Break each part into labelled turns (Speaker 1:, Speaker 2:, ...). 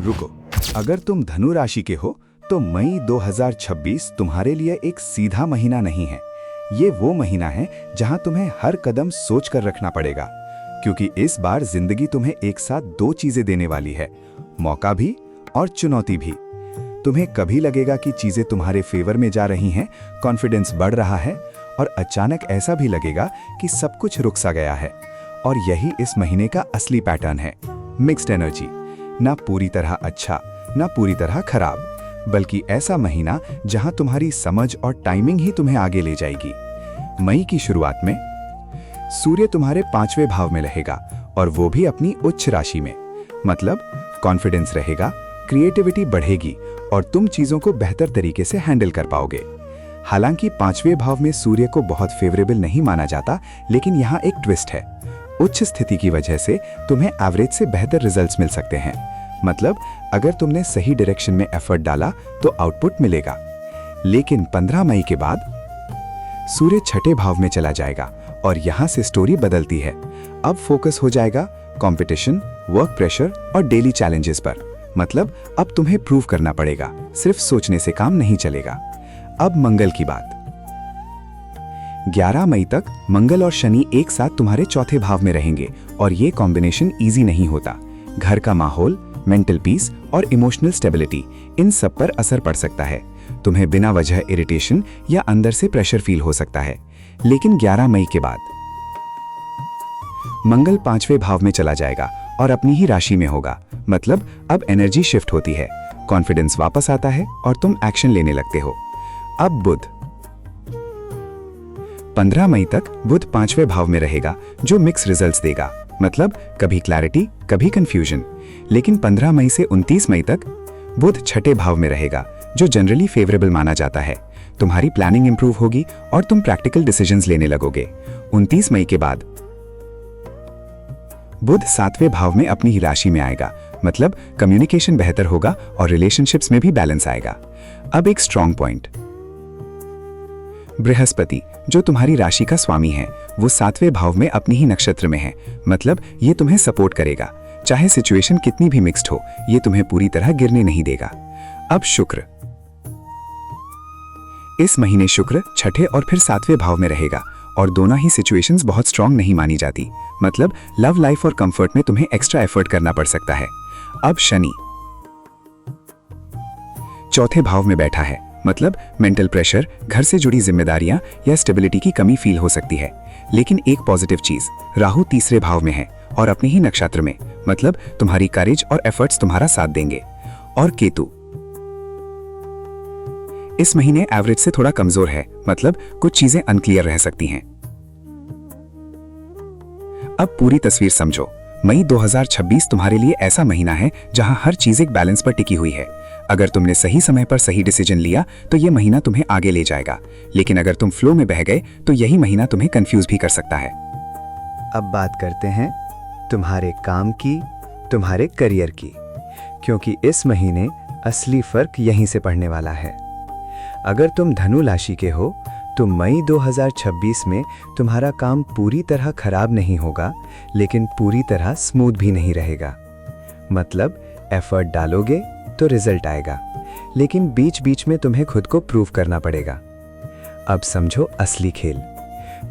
Speaker 1: रुको, अगर तुम धनु राशि के हो तो मई 2026 तुम्हारे लिए एक सीधा महीना नहीं है। ये वो महीना है जहां तुम्हें हर कदम सोच कर रखना पड़ेगा, क्योंकि इस बार जिंदगी तुम्हें एक साथ दो चीजें देने वाली है, मौका भी और चुनौती भी। तुम्हें कभी लगेगा कि चीजें तुम्हारे फेवर में जा रही हैं, कॉन्फिडेंस बढ़ रहा है, और अचानक ऐसा भी लगेगा कि सब कुछ रुक सा गया है। और यही इस महीने का असली पैटर्न है, मिक्स्ड एनर्जी। ना पूरी तरह अच्छा, ना पूरी तरह खराब, बल्कि ऐसा महीना जहां तुम्हारी समझ और टाइमिंग ही तुम्हें आगे ले जाएगी। मई की शुरुआत में सूर्य तुम्हारे 5वें भाव में रहेगा, और वो भी अपनी उच्च राशि में। मतलब कॉन्फिडेंस रहेगा, क्रिएटिविटी बढ़ेगी और तुम चीजों को बेहतर तरीके से हैंडल कर पाओगे। हालांकि 5वें भाव में सूर्य को बहुत फेवरेबल नहीं माना जाता, लेकिन यहाँ एक ट्विस्ट है। उच्च स्थिति की वजह से तुम्हें एवरेज से बेहतर रिजल्ट्स मिल सकते हैं। मतलब अगर तुमने सही डायरेक्शन में एफर्ट डाला तो आउटपुट मिलेगा। लेकिन 15 मई के बाद सूर्य 6ठे भाव में चला जाएगा, और यहाँ से स्टोरी बदलती है। अब फोकस हो जाएगा कंपटीशन, वर्क प्रेशर और डेली चैलेंजेस पर। मतलब अब तुम्हें प्रूव करना पड़ेगा, सिर्फ सोचने से काम नहीं चलेगा। अब मंगल की बात। 11 मई तक मंगल और शनि एक साथ तुम्हारे 4थे भाव में रहेंगे, और ये कॉम्बिनेशन इजी नहीं होता। घर का माहौल, मेंटल पीस और इमोशनल स्टेबिलिटी, इन सब पर असर पड़ सकता है। तुम्हें बिना वजह इरिटेशन या अंदर से प्रेशर फील हो सकता है। लेकिन 11 मई के बाद मंगल 5वें भाव में चला जाएगा और अपनी ही राशि में होगा। मतलब अब एनर्जी शिफ्ट होती है, कॉन्फिडेंस वापस आता है और तुम एक्शन लेने लगते हो। अब बुध। 15 मई तक बुध 5वें भाव में रहेगा, जो मिक्स रिजल्ट्स देगा। मतलब कभी क्लैरिटी, कभी कंफ्यूजन। लेकिन 15 मई से 29 मई तक बुध 6ठे भाव में रहेगा, जो जनरली फेवरेबल माना जाता है। तुम्हारी प्लानिंग इंप्रूव होगी और तुम प्रैक्टिकल डिसीजंस लेने लगोगे। 29 मई के बाद बुध 7वें भाव में अपनी ही राशि में आएगा। मतलब कम्युनिकेशन बेहतर होगा और रिलेशनशिप्स में भी बैलेंस आएगा। अब एक स्ट्रॉन्ग पॉइंट। बृहस्पति, जो तुम्हारी राशि का स्वामी है, वो 7वें भाव में अपनी ही नक्षत्र में है। मतलब ये तुम्हें सपोर्ट करेगा, चाहे सिचुएशन कितनी भी मिक्स्ड हो, ये तुम्हें पूरी तरह गिरने नहीं देगा। अब शुक्र। इस महीने शुक्र 6ठे और फिर 7वें भाव में रहेगा, और दोनों ही सिचुएशंस बहुत स्ट्रांग नहीं मानी जाती। मतलब लव लाइफ और कंफर्ट में तुम्हें एक्स्ट्रा एफर्ट करना पड़ सकता है। अब शनि 4थे भाव में बैठा है। मतलब मेंटल प्रेशर, घर से जुड़ी जिम्मेदारियां या स्टेबिलिटी की कमी फील हो सकती है। लेकिन एक पॉजिटिव चीज, राहु 3रे भाव में है और अपने ही नक्षत्र में। मतलब तुम्हारी करेज और एफर्ट्स तुम्हारा साथ देंगे। और केतु इस महीने एवरेज से थोड़ा कमजोर है। मतलब कुछ चीजें अनक्लियर रह सकती हैं। अब पूरी तस्वीर समझो। मई 2026 तुम्हारे लिए ऐसा महीना है जहां हर चीज एक बैलेंस पर टिकी हुई है। अगर तुमने सही समय पर सही डिसीजन लिया तो यह महीना तुम्हें आगे ले जाएगा। लेकिन अगर तुम फ्लो में बह गए तो यही महीना तुम्हें कंफ्यूज भी कर सकता है।
Speaker 2: अब बात करते हैं तुम्हारे काम की, तुम्हारे करियर की, क्योंकि इस महीने असली फर्क यहीं से पड़ने वाला है। अगर तुम धनु राशि के हो तो मई 2026 में तुम्हारा काम पूरी तरह खराब नहीं होगा, लेकिन पूरी तरह स्मूथ भी नहीं रहेगा। मतलब एफर्ट डालोगे तो रिजल्ट आएगा, लेकिन बीच बीच में तुम्हें खुद को प्रूव करना पड़ेगा। अब समझो असली खेल।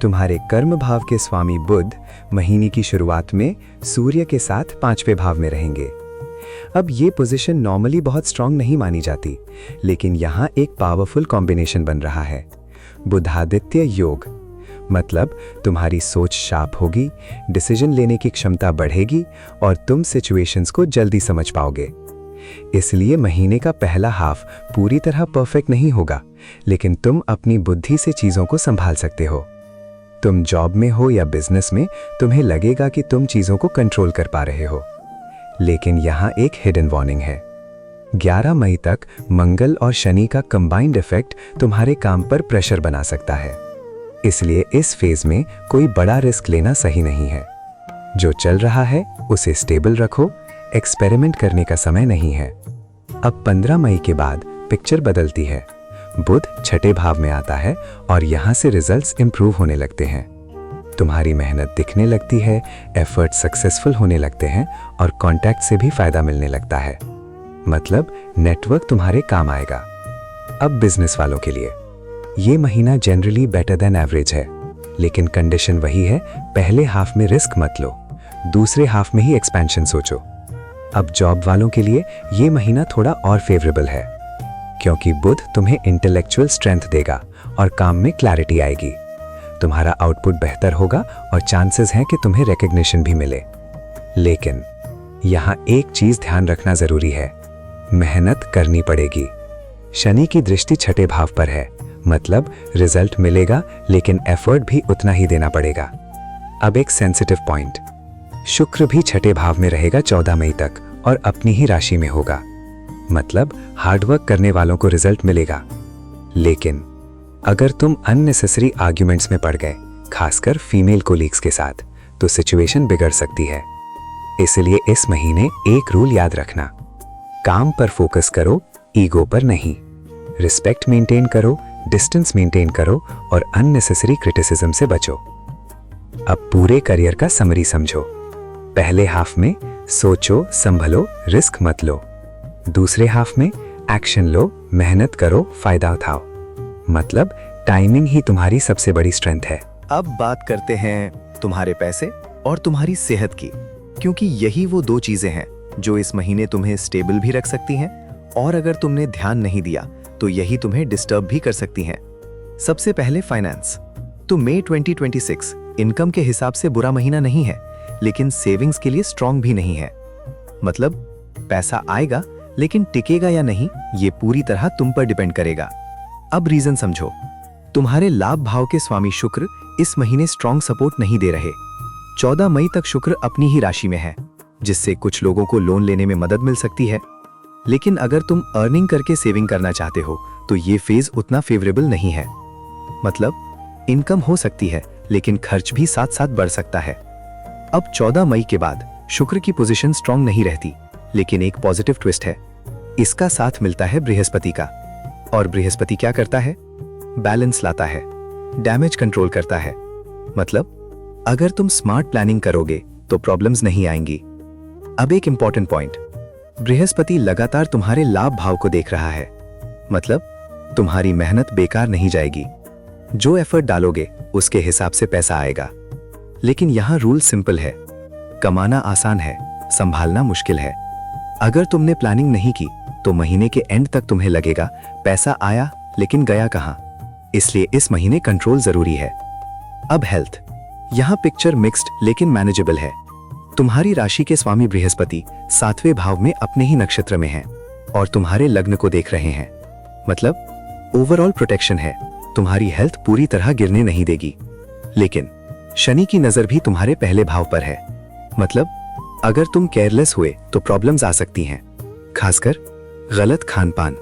Speaker 2: तुम्हारे कर्म भाव के स्वामी बुध महीने की शुरुआत में सूर्य के साथ 5वें भाव में रहेंगे। अब ये पोजीशन नॉर्मली बहुत स्ट्रांग नहीं मानी जाती, लेकिन यहाँ एक पावरफुल कॉम्बिनेशन बन रहा है, बुधादित्य योग। मतलब तुम्हारी सोच शार्प होगी, डिसीजन लेने की क्षमता बढ़ेगी और तुम सिचुएशंस को जल्दी समझ पाओगे। इसलिए महीने का पहला हाफ पूरी तरह परफेक्ट नहीं होगा, लेकिन तुम अपनी बुद्धि से चीजों को संभाल सकते हो। तुम जॉब में हो या बिजनेस में, तुम्हें लगेगा कि तुम चीजों को कंट्रोल कर पा रहे हो। लेकिन यहाँ एक हिडन वार्निंग है। 11 मई तक मंगल और शनि का कंबाइंड इफेक्ट तुम्हारे काम पर प्रेशर बना सकता है। इसलिए इस फेज में कोई बड़ा रिस्क लेना सही नहीं है। जो चल रहा है उसे स्टेबल रखो, एक्सपेरिमेंट करने का समय नहीं है। अब 15 मई के बाद पिक्चर बदलती है। बुध 6ठे भाव में आता है और यहाँ से रिजल्ट्स इंप्रूव होने लगते हैं। तुम्हारी मेहनत दिखने लगती है, एफर्ट सक्सेसफुल होने लगते हैं और कॉन्टैक्ट से भी फायदा मिलने लगता है। मतलब नेटवर्क तुम्हारे काम आएगा। अब बिजनेस वालों के लिए ये महीना जनरली बेटर देन एवरेज है, लेकिन कंडीशन वही है, पहले हाफ में रिस्क मत लो, दूसरे हाफ में ही एक्सपेंशन सोचो। अब जॉब वालों के लिए ये महीना थोड़ा और फेवरेबल है, क्योंकि बुध तुम्हें इंटेलेक्चुअल स्ट्रेंथ देगा और काम में क्लैरिटी आएगी। तुम्हारा आउटपुट बेहतर होगा और चांसेस हैं कि तुम्हें रिकग्निशन भी मिले। लेकिन यहाँ एक चीज ध्यान रखना जरूरी है, मेहनत करनी पड़ेगी। शनि की दृष्टि छठे भाव पर है, मतलब रिजल्ट मिलेगा, लेकिन एफर्ट भी उतना ही देना पड़ेगा। अब एक सेंसिटिव पॉइंट, शुक्र भी छठे भाव में रहेगा 14 मई तक और अपनी ही राशि में होगा, मतलब हार्डवर्क करने वालों को रिजल्ट मिलेगा। लेकिन अगर तुम अननेसेसरी आर्ग्यूमेंट्स में पड़ गए, खासकर फीमेल कोलीग्स के साथ, तो सिचुएशन बिगड़ सकती है। इसलिए इस महीने एक रूल याद रखना, काम पर फोकस करो, ईगो पर नहीं। रिस्पेक्ट मेंटेन करो, डिस्टेंस मेंटेन करो और अननेसेसरी क्रिटिसिज्म से बचो। अब पूरे करियर का समरी समझो। पहले हाफ में सोचो, संभलो, रिस्क मत लो। दूसरे हाफ में एक्शन लो, मेहनत करो, फायदा उठाओ। मतलब टाइमिंग ही तुम्हारी सबसे बड़ी स्ट्रेंथ है।
Speaker 3: अब बात करते हैं तुम्हारे पैसे और तुम्हारी सेहत की, क्योंकि यही वो दो चीजें हैं जो इस महीने तुम्हें स्टेबल भी रख सकती हैं, और अगर तुमने ध्यान नहीं दिया तो यही तुम्हें डिस्टर्ब भी कर सकती हैं। सबसे पहले फाइनेंस। तो मई 2026 इनकम के हिसाब से बुरा महीना नहीं है, लेकिन सेविंग्स के लिए स्ट्रांग भी नहीं है। मतलब पैसा आएगा, लेकिन टिकेगा या नहीं ये पूरी तरह तुम पर डिपेंड करेगा। अब रीजन समझो, तुम्हारे लाभ भाव के स्वामी शुक्र इस महीने स्ट्रांग सपोर्ट नहीं दे रहे। 14 मई तक शुक्र अपनी ही राशि में है, जिससे कुछ लोगों को लोन लेने में मदद मिल सकती है। लेकिन अगर तुम अर्निंग करके सेविंग करना चाहते हो तो ये फेज उतना फेवरेबल नहीं है। मतलब इनकम हो सकती है, लेकिन खर्च भी साथ साथ बढ़ सकता है। अब 14 मई के बाद शुक्र की पोजीशन स्ट्रांग नहीं रहती, लेकिन एक पॉजिटिव ट्विस्ट है, इसका साथ मिलता है बृहस्पति का। और बृहस्पति क्या करता है? बैलेंस लाता है, डैमेज कंट्रोल करता है। मतलब अगर तुम स्मार्ट प्लानिंग करोगे तो प्रॉब्लम्स नहीं आएंगी। अब एक इंपॉर्टेंट पॉइंट, बृहस्पति लगातार तुम्हारे लाभ भाव को देख रहा है, मतलब तुम्हारी मेहनत बेकार नहीं जाएगी। जो एफर्ट डालोगे उसके हिसाब से पैसा आएगा। लेकिन यहां रूल सिंपल है, कमाना आसान है, संभालना मुश्किल है। अगर तुमने प्लानिंग नहीं की तो महीने के एंड तक तुम्हें लगेगा पैसा आया लेकिन गया कहां। इसलिए इस महीने कंट्रोल जरूरी है। अब हेल्थ, यहां पिक्चर मिक्स्ड लेकिन मैनेजेबल है। तुम्हारी राशि के स्वामी बृहस्पति 7वें भाव में अपने ही नक्षत्र में हैं और तुम्हारे लग्न को देख रहे हैं। मतलब ओवरऑल प्रोटेक्शन है, तुम्हारी हेल्थ पूरी तरह गिरने नहीं देगी। लेकिन शनि की नजर भी तुम्हारे पहले भाव पर है, मतलब अगर तुम केयरलेस हुए तो प्रॉब्लम्स आ सकती हैं, खासकर गलत खान-पान,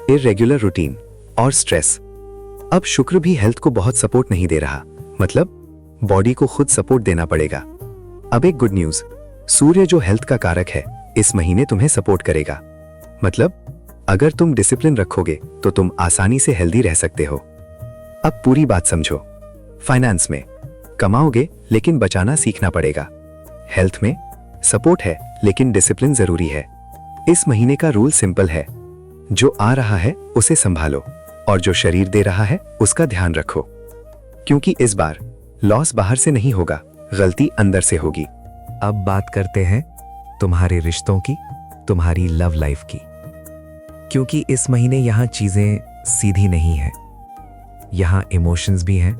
Speaker 3: इर्रेगुलर रूटीन और स्ट्रेस। अब शुक्र भी हेल्थ को बहुत सपोर्ट नहीं दे रहा, मतलब बॉडी को खुद सपोर्ट देना पड़ेगा। अब एक गुड न्यूज, सूर्य जो हेल्थ का कारक है इस महीने तुम्हें सपोर्ट करेगा। मतलब अगर तुम डिसिप्लिन रखोगे तो तुम आसानी से हेल्दी रह सकते हो। अब पूरी बात समझो, फाइनेंस में कमाओगे लेकिन बचाना सीखना पड़ेगा। हेल्थ में सपोर्ट है लेकिन डिसिप्लिन जरूरी है। इस महीने का रूल सिंपल है, जो आ रहा है उसे संभालो और जो शरीर दे रहा है उसका ध्यान रखो, क्योंकि इस बार लॉस बाहर से नहीं होगा, गलती अंदर से होगी।
Speaker 2: अब बात करते हैं तुम्हारे रिश्तों की, तुम्हारी लव लाइफ की, क्योंकि इस महीने यहां चीजें सीधी नहीं है। यहां इमोशंस भी हैं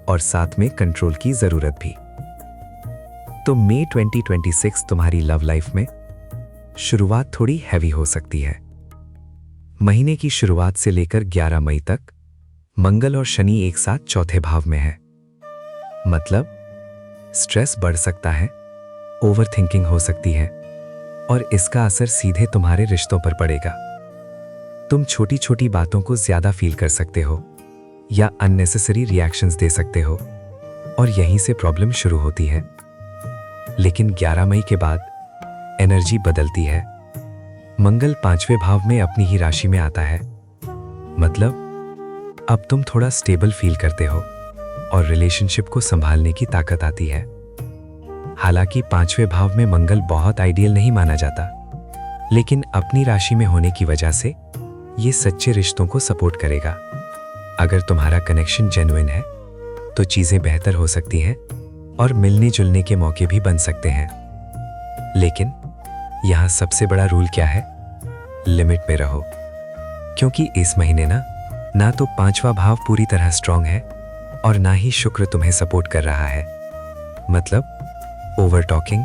Speaker 2: और साथ में कंट्रोल की जरूरत भी। तो मई 2026 तुम्हारी लव लाइफ में शुरुआत थोड़ी हैवी हो सकती है। महीने की शुरुआत से लेकर 11 मई तक मंगल और शनि एक साथ चौथे भाव में है, मतलब स्ट्रेस बढ़ सकता है, ओवरथिंकिंग हो सकती है और इसका असर सीधे तुम्हारे रिश्तों पर पड़ेगा। तुम छोटी छोटी बातों को ज्यादा फील कर सकते हो या अननेसेसरी रिएक्शंस दे सकते हो और यहीं से प्रॉब्लम शुरू होती है। लेकिन 11 मई के बाद एनर्जी बदलती है। मंगल 5वें भाव में अपनी ही राशि में आता है, मतलब अब तुम थोड़ा स्टेबल फील करते हो और रिलेशनशिप को संभालने की ताकत आती है। हालांकि 5वें भाव में मंगल बहुत आइडियल नहीं माना जाता,
Speaker 4: लेकिन अपनी राशि में होने की वजह से ये सच्चे रिश्तों को सपोर्ट करेगा। अगर तुम्हारा कनेक्शन जेन्युइन है तो चीजें बेहतर हो सकती हैं और मिलने जुलने के मौके भी बन सकते हैं। लेकिन यहाँ सबसे बड़ा रूल क्या है? लिमिट में रहो, क्योंकि इस महीने ना तो पांचवा भाव पूरी तरह स्ट्रांग है और ना ही शुक्र तुम्हें सपोर्ट कर रहा है। मतलब ओवर टॉकिंग,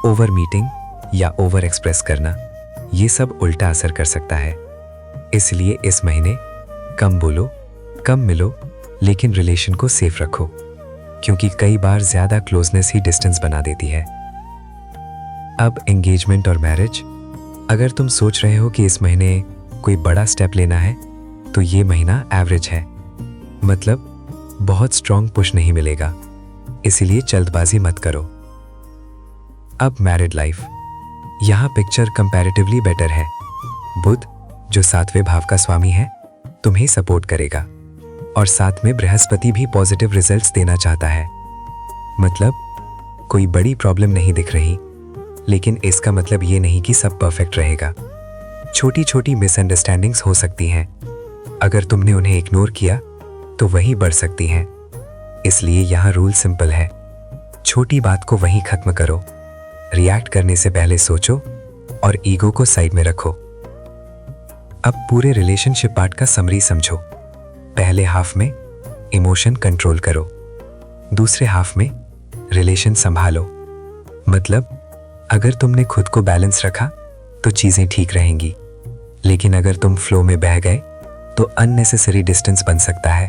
Speaker 4: ओवर मीटिंग या ओवर एक्सप्रेस करना, ये सब उल्टा असर कर सकता है। इसलिए इस महीने कम बोलो, कम मिलो, लेकिन रिलेशन को सेफ रखो, क्योंकि कई बार ज्यादा क्लोजनेस ही डिस्टेंस बना देती है। अब एंगेजमेंट और मैरिज, अगर तुम सोच रहे हो कि इस महीने कोई बड़ा स्टेप लेना है तो ये महीना एवरेज है, मतलब बहुत स्ट्रांग पुश नहीं मिलेगा, इसीलिए जल्दबाजी मत करो। अब मैरिड लाइफ, यहां पिक्चर कंपैरेटिवली बेटर है। बुध जो 7वें भाव का स्वामी है तुम्हें सपोर्ट करेगा और साथ में बृहस्पति भी पॉजिटिव रिजल्ट्स देना चाहता है। मतलब कोई बड़ी प्रॉब्लम नहीं दिख रही, लेकिन इसका मतलब ये नहीं कि सब परफेक्ट रहेगा। छोटी छोटी मिसअंडरस्टैंडिंग्स हो सकती हैं। अगर तुमने उन्हें इग्नोर किया तो वही बढ़ सकती हैं। इसलिए यहाँ रूल सिंपल है, छोटी बात को वहीं खत्म करो, रिएक्ट करने से पहले सोचो और ईगो को साइड में रखो। अब पूरे रिलेशनशिप पार्ट का समरी समझो। पहले हाफ में इमोशन कंट्रोल करो, दूसरे हाफ में रिलेशन संभालो। मतलब अगर तुमने खुद को बैलेंस रखा तो चीजें ठीक रहेंगी, लेकिन अगर तुम फ्लो में बह गए तो अननेसेसरी डिस्टेंस बन सकता है।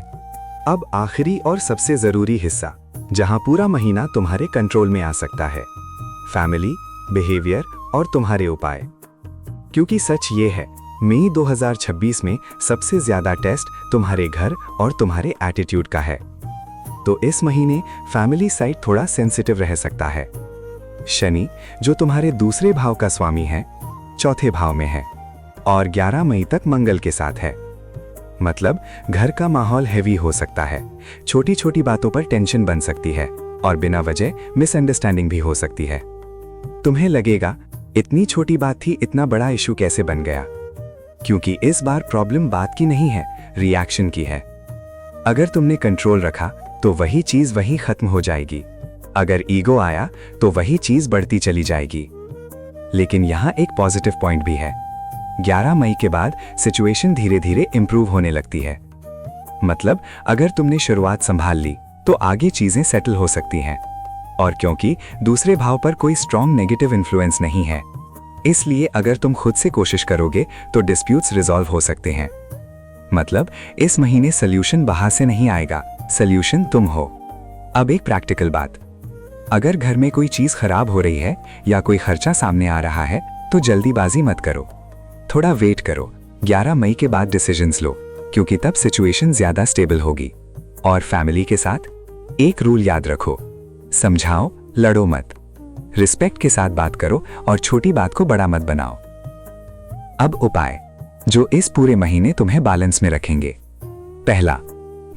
Speaker 1: अब आखिरी और सबसे जरूरी हिस्सा, जहां पूरा महीना तुम्हारे कंट्रोल में आ सकता है, फैमिली, बिहेवियर और तुम्हारे उपाय। क्योंकि सच ये है, मई 2026 में सबसे ज्यादा टेस्ट तुम्हारे घर और तुम्हारे एटीट्यूड का है। तो इस महीने फैमिली साइड थोड़ा सेंसिटिव रह सकता है। शनि जो तुम्हारे दूसरे भाव का स्वामी है, चौथे भाव में है और 11 मई तक मंगल के साथ है। मतलब घर का माहौल हैवी हो सकता है, छोटी छोटी बातों पर टेंशन बन सकती है और बिना वजह मिसअंडरस्टैंडिंग भी हो सकती है। तुम्हें लगेगा इतनी छोटी बात थी, इतना बड़ा इशू कैसे बन गया? क्योंकि इस बार प्रॉब्लम बात की नहीं है, रिएक्शन की है। अगर तुमने कंट्रोल रखा तो वही चीज वहीं खत्म हो जाएगी, अगर ईगो आया तो वही चीज बढ़ती चली जाएगी। लेकिन यहाँ एक पॉजिटिव पॉइंट भी है, 11 मई के बाद सिचुएशन धीरे धीरे इंप्रूव होने लगती है। मतलब अगर तुमने शुरुआत संभाल ली तो आगे चीजें सेटल हो सकती हैं। और क्योंकि दूसरे भाव पर कोई स्ट्रॉन्ग नेगेटिव इन्फ्लुएंस नहीं है, इसलिए अगर तुम खुद से कोशिश करोगे तो डिस्प्यूट्स रिजॉल्व हो सकते हैं। मतलब इस महीने सोल्यूशन बाहर से नहीं आएगा, सोल्यूशन तुम हो। अब एक प्रैक्टिकल बात, अगर घर में कोई चीज खराब हो रही है या कोई खर्चा सामने आ रहा है तो जल्दीबाजी मत करो, थोड़ा वेट करो। 11 मई के बाद डिसीजंस लो, क्योंकि तब सिचुएशन ज्यादा स्टेबल होगी। और फैमिली के साथ एक रूल याद रखो, समझाओ, लड़ो मत, रिस्पेक्ट के साथ बात करो और छोटी बात को बड़ा मत बनाओ। अब उपाय जो इस पूरे महीने तुम्हें बैलेंस में रखेंगे। पहला,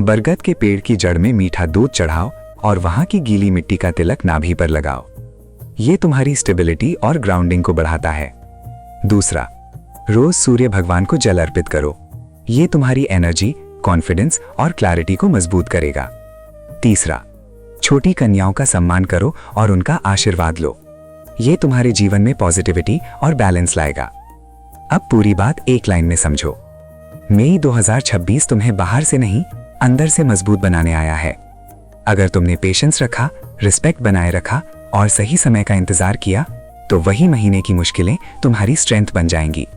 Speaker 1: बरगद के पेड़ की जड़ में मीठा दूध चढ़ाओ और वहां की गीली मिट्टी का तिलक नाभि पर लगाओ। ये तुम्हारी स्टेबिलिटी और ग्राउंडिंग को बढ़ाता है। दूसरा, रोज सूर्य भगवान को जल अर्पित करो, ये तुम्हारी एनर्जी, कॉन्फिडेंस और क्लैरिटी को मजबूत करेगा। तीसरा, छोटी कन्याओं का सम्मान करो और उनका आशीर्वाद लो, ये तुम्हारे जीवन में पॉजिटिविटी और बैलेंस लाएगा। अब पूरी बात एक लाइन में समझो, मई 2026 तुम्हें बाहर से नहीं अंदर से मजबूत बनाने आया है। अगर तुमने पेशेंस रखा, रिस्पेक्ट बनाए रखा और सही समय का इंतजार किया तो वही महीने की मुश्किलें तुम्हारी स्ट्रेंथ बन जाएंगी।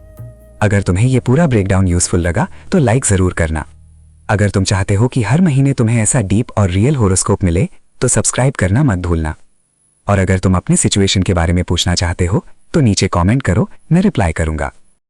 Speaker 1: अगर तुम्हें यह पूरा ब्रेकडाउन यूजफुल लगा तो लाइक जरूर करना। अगर तुम चाहते हो कि हर महीने तुम्हें ऐसा डीप और रियल होरोस्कोप मिले तो सब्सक्राइब करना मत भूलना। और अगर तुम अपने सिचुएशन के बारे में पूछना चाहते हो तो नीचे कमेंट करो, मैं रिप्लाई करूंगा।